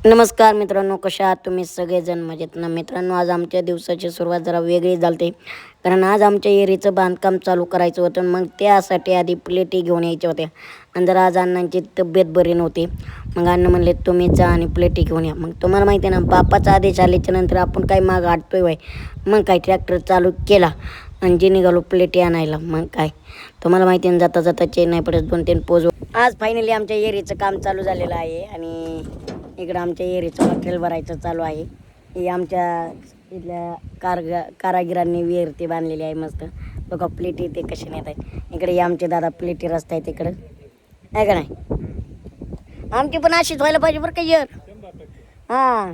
नमस्कार मित्रांनो, कशा आहात तुम्ही सगळेजण? मजेत ना मित्रांनो? आज आमच्या दिवसाची सुरुवात जरा वेगळी झाली, कारण आज आमच्या एरीचं बांधकाम चालू करायचं होतं. मग त्यासाठी आधी प्लेटी घेऊन यायच्या होत्या आणि जरा आज अण्णांची तब्येत बरी नव्हती. मग अण्णा म्हणले तुम्ही जा आणि प्लेटी घेऊन या. मग तुम्हाला माहिती आहे ना, बापाचा आदेश आल्याच्या नंतर आपण काय माग हटतोय वय. मग काय ट्रॅक्टर चालू केला आणि जे निघालो प्लेटी आणायला. मग काय तुम्हाला माहिती आहे, जाता जाता चेन नाही पडत, 2-3 पोज. आज फायनली आमच्या एरीचं काम चालू झालेलं आहे आणि इकडं आमच्या एरीचं मटेरियल भरायचं चालू आहे. ही आमच्या इथल्या कारागिरांनी विहीर ते बांधलेली आहे मस्त. बघा प्लेटी ते कसे नेत आहेत. इकडे आमचे दादा प्लेटी रस्ता आहेत इकडं, आहे का नाही? आमची पण अशीच व्हायला पाहिजे बरं का येर. हां,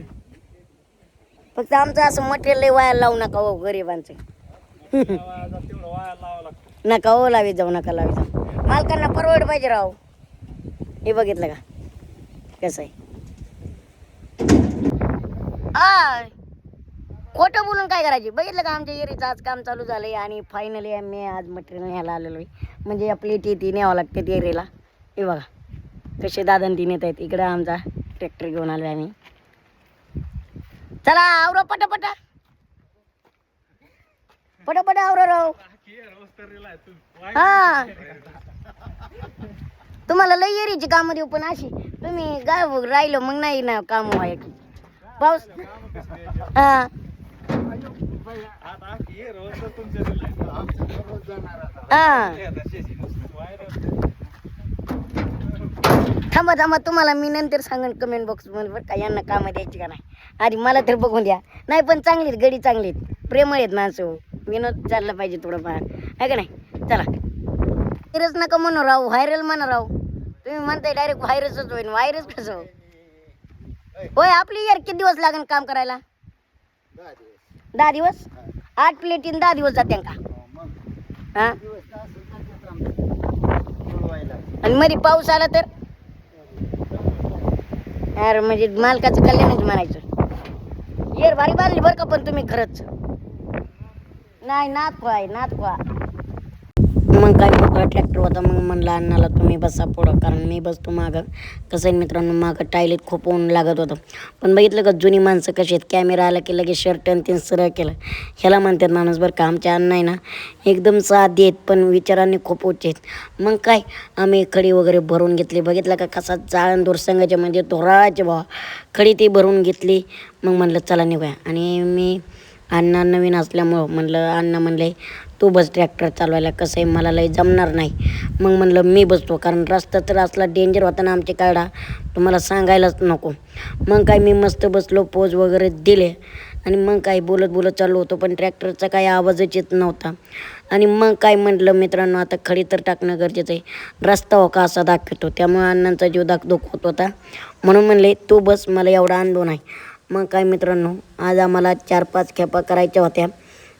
फक्त आमचं असं मटेरियल लय वाया लावू नका हो गरिबांचं. नका हो लावी जाऊ, नका लावी जाऊ. मालकांना परवड पाहिजे राव. हे बघितलं का कसं आहे? खोटं बोलून काय करायचे? बघितलं का आमच्या एरीचं आज काम चालू झालंय आणि फायनली आम्ही आज मटेरियल न्यायला आलेलो आहे. म्हणजे या प्लेटी ती न्यावं लागते ती एरीला. हे बघा कसे दादन ती नेत आहेत. इकडं आमचा ट्रॅक्टर घेऊन आलो आम्ही. चला आवरा पटापटा, पटापटा आवरा राव. हा, तुम्हाला लई एरीची कामं देऊ, पण अशी तुम्ही गाव राहिलो मग नाही ना काम व्हाय की पाऊस. हा, थांबा थांबा, तुम्हाला मी नंतर सांगेन कमेंट बॉक्स मध्ये बरं का, यांना कामं द्यायची का नाही. आधी मला तर बघून द्या. नाही पण चांगलीत गडी चांगलीत, प्रेमळ आहेत माणसं. विनोद चालला पाहिजे थोडंफार, आहे का नाही? चला, व्हायरस नका म्हणू राव, व्हायरल म्हणा राव. तुम्ही म्हणताय डायरेक्ट व्हायरसच होईल. व्हायरस कसं होय? आपली यार किती दिवस लागेल काम करायला? 10 दिवस. 8 प्लेटीन 10 दिवस जाते का? हा, आणि मध्ये पाऊस आला तर यार म्हणजे मालकाचं कल्याणच म्हणायचं. येर भारी बांधली बरं का, पण तुम्ही खरंच नाही नाथ आहे नाथ. मग काय मोकळा ट्रॅक्टर होता. मग म्हणलं अण्णाला तुम्ही बसा पुढं, कारण मी बसतो मागं. कसं आहे मित्रांनो, मागं टायलीत खूप ऊन लागत होतं. पण बघितलं का जुनी माणसं कशी आहेत, कॅमेरा आला की लगेच शर्ट आणि तीन सरळ केलं. ह्याला म्हणतात माणूस बरं का. आमच्या अण्णा आहे ना एकदम साधी आहेत, पण विचारांनी खूप उच्च आहेत. मग काय आम्ही खडी वगैरे भरून घेतली. बघितलं का कसा जाळण दूरसंघाचे म्हणजे धोराचे भावा खडी ती भरून घेतली. मग म्हणलं चला निघूया. आणि मी अण्णा नवीन असल्यामुळं म्हणलं, अण्णा म्हणले तू बस ट्रॅक्टर चालवायला, कसं आहे मला लय जमणार नाही. मग म्हणलं मी बसतो, कारण रस्ता तर असला डेंजर होता ना आमच्या काढा, तुम्हाला सांगायलाच नको. मग काय मी मस्त बसलो, पोज वगैरे दिले आणि मग काय बोलत बोलत चालू होतो, पण ट्रॅक्टरचा काही आवाजच येत नव्हता. आणि मग काय म्हटलं मित्रांनो, आता खडी तर टाकणं गरजेचं आहे. रस्ता हो का असा दाखवतो, त्यामुळे अण्णांचा जीव दाखदुख होत होता. म्हणून म्हणले तू बस, मला एवढा अनुभव नाही. मग काय मित्रांनो, आज आम्हाला 4-5 खेपा करायच्या होत्या,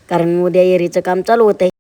कारण उद्या एरीचं काम चालू होतं आहे.